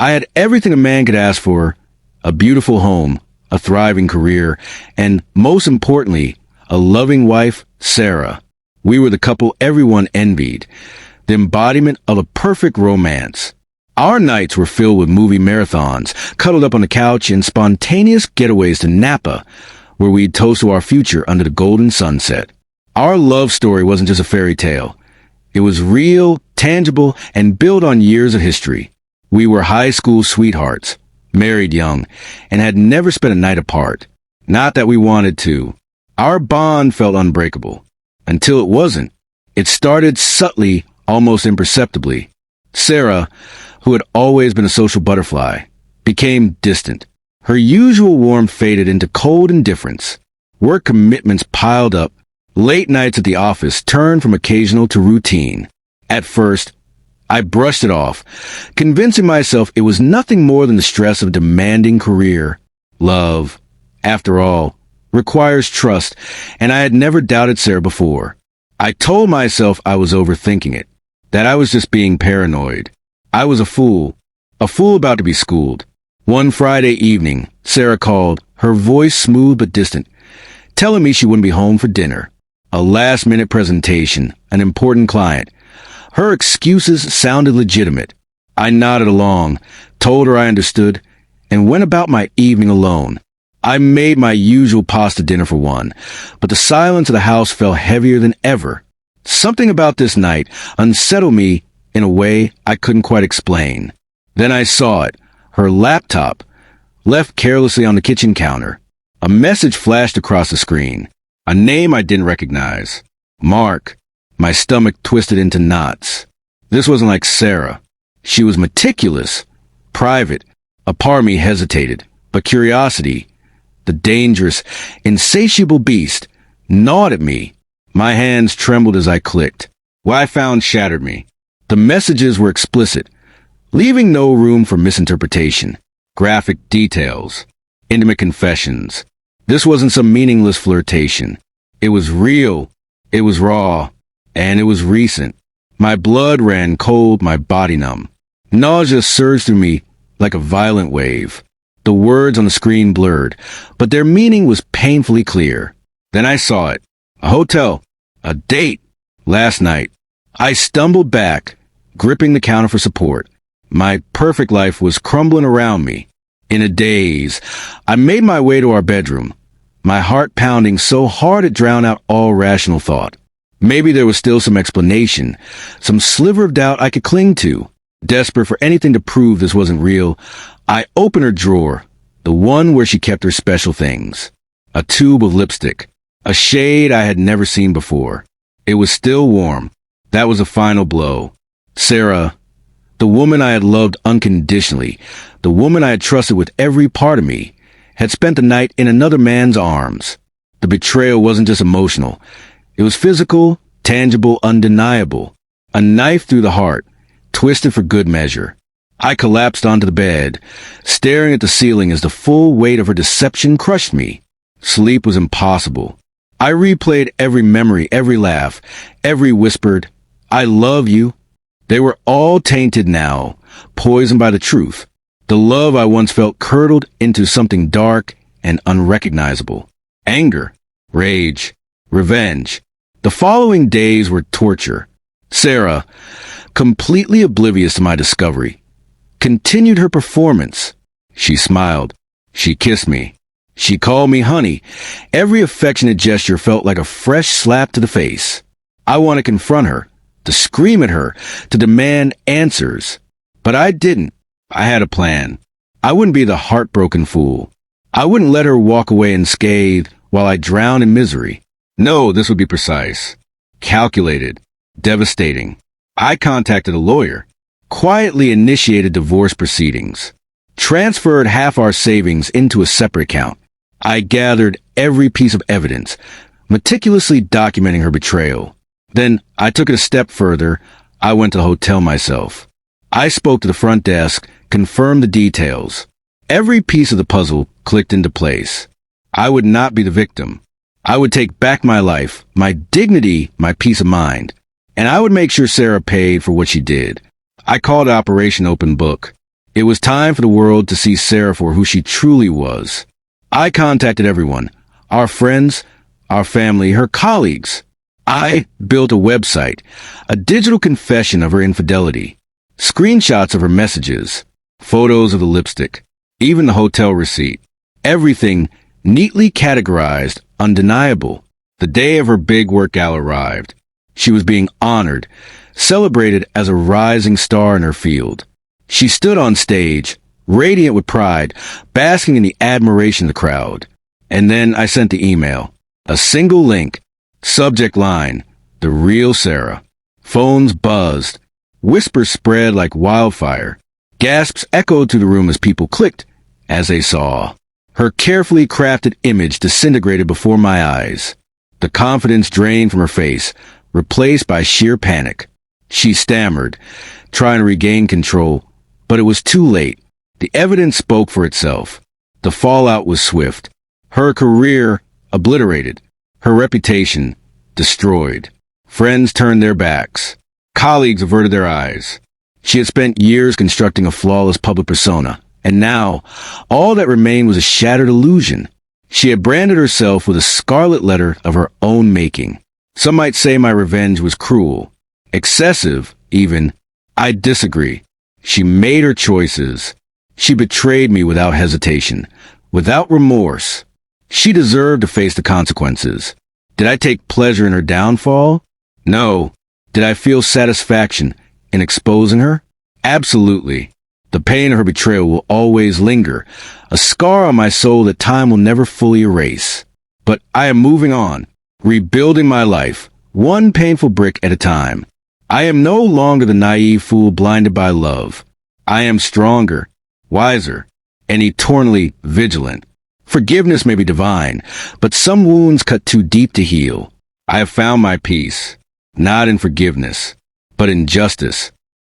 I had everything a man could ask for: a beautiful home, a thriving career, and, most importantly, a loving wife, Sarah. We were the couple everyone envied, the embodiment of a perfect romance. Our nights were filled with movie marathons, cuddled up on the couch, and spontaneous getaways to Napa, where we'd toast to our future under the golden sunset. Our love story wasn't just a fairy tale. It was real, tangible, and built on years of history. We were high school sweethearts, married young, and had never spent a night apart. Not that we wanted to. Our bond felt unbreakable. Until it wasn't. It started subtly, almost imperceptibly. Sarah, who had always been a social butterfly, became distant. Her usual warmth faded into cold indifference. Work commitments piled up. Late nights at the office turned from occasional to routine. At first, I brushed it off, convincing myself it was nothing more than the stress of a demanding career. Love, after all, requires trust, and I had never doubted Sarah before. I told myself I was overthinking it, that I was just being paranoid. I was a fool about to be schooled. One Friday evening, Sarah called, her voice smooth but distant, telling me she wouldn't be home for dinner. A last-minute presentation, an important client. Her excuses sounded legitimate. I nodded along, told her I understood, and went about my evening alone. I made my usual pasta dinner for one, but the silence of the house felt heavier than ever. Something about this night unsettled me in a way I couldn't quite explain. Then I saw it, her laptop, left carelessly on the kitchen counter. A message flashed across the screen, a name I didn't recognize. Mark. My stomach twisted into knots. This wasn't like Sarah. She was meticulous, private. A part of me hesitated, but curiosity, the dangerous, insatiable beast, gnawed at me. My hands trembled as I clicked. What I found shattered me. The messages were explicit, leaving no room for misinterpretation. Graphic details, intimate confessions. This wasn't some meaningless flirtation. It was real, it was raw, and it was recent. My blood ran cold, my body numb. Nausea surged through me like a violent wave. The words on the screen blurred, but their meaning was painfully clear. Then I saw it. A hotel. A date. Last night. I stumbled back, gripping the counter for support. My perfect life was crumbling around me. In a daze, I made my way to our bedroom, my heart pounding so hard it drowned out all rational thought. Maybe there was still some explanation, some sliver of doubt I could cling to. Desperate for anything to prove this wasn't real, I opened her drawer, the one where she kept her special things. A tube of lipstick, a shade I had never seen before. It was still warm. That was a final blow. Sarah, the woman I had loved unconditionally, the woman I had trusted with every part of me, had spent the night in another man's arms. The betrayal wasn't just emotional. It was physical, tangible, undeniable. A knife through the heart, twisted for good measure. I collapsed onto the bed, staring at the ceiling as the full weight of her deception crushed me. Sleep was impossible. I replayed every memory, every laugh, every whispered, "I love you." They were all tainted now, poisoned by the truth. The love I once felt curdled into something dark and unrecognizable. Anger, rage, revenge. The following days were torture. Sarah, completely oblivious to my discovery, continued her performance. She smiled. She kissed me. She called me honey. Every affectionate gesture felt like a fresh slap to the face. I wanted to confront her, to scream at her, to demand answers. But I didn't. I had a plan. I wouldn't be the heartbroken fool. I wouldn't let her walk away unscathed while I drowned in misery. No, this would be precise. Calculated. Devastating. I contacted a lawyer. Quietly initiated divorce proceedings. Transferred half our savings into a separate account. I gathered every piece of evidence, meticulously documenting her betrayal. Then I took it a step further. I went to the hotel myself. I spoke to the front desk, confirmed the details. Every piece of the puzzle clicked into place. I would not be the victim. I would take back my life, my dignity, my peace of mind. And I would make sure Sarah paid for what she did. I called Operation Open Book. It was time for the world to see Sarah for who she truly was. I contacted everyone, our friends, our family, her colleagues. I built a website, a digital confession of her infidelity, screenshots of her messages, photos of the lipstick, even the hotel receipt. Everything neatly categorized, undeniable. The day of her big work gala arrived. She was being honored, celebrated as a rising star in her field. She stood on stage, radiant with pride, basking in the admiration of the crowd. And then I sent the email. A single link. Subject line, The Real Sarah. Phones buzzed. Whispers spread like wildfire. Gasps echoed through the room as people clicked as they saw. Her carefully crafted image disintegrated before my eyes. The confidence drained from her face, replaced by sheer panic. She stammered, trying to regain control, but it was too late. The evidence spoke for itself. The fallout was swift. Her career obliterated. Her reputation destroyed. Friends turned their backs. Colleagues averted their eyes. She had spent years constructing a flawless public persona, and now all that remained was a shattered illusion. She had branded herself with a scarlet letter of her own making. Some might say my revenge was cruel, excessive, even. I disagree. She made her choices. She betrayed me without hesitation, without remorse. She deserved to face the consequences. Did I take pleasure in her downfall? No. Did I feel satisfaction in exposing her? Absolutely. The pain of her betrayal will always linger, a scar on my soul that time will never fully erase. But I am moving on, rebuilding my life, one painful brick at a time. I am no longer the naive fool blinded by love. I am stronger, wiser, and eternally vigilant. Forgiveness may be divine, but some wounds cut too deep to heal. I have found my peace, not in forgiveness, but in justice.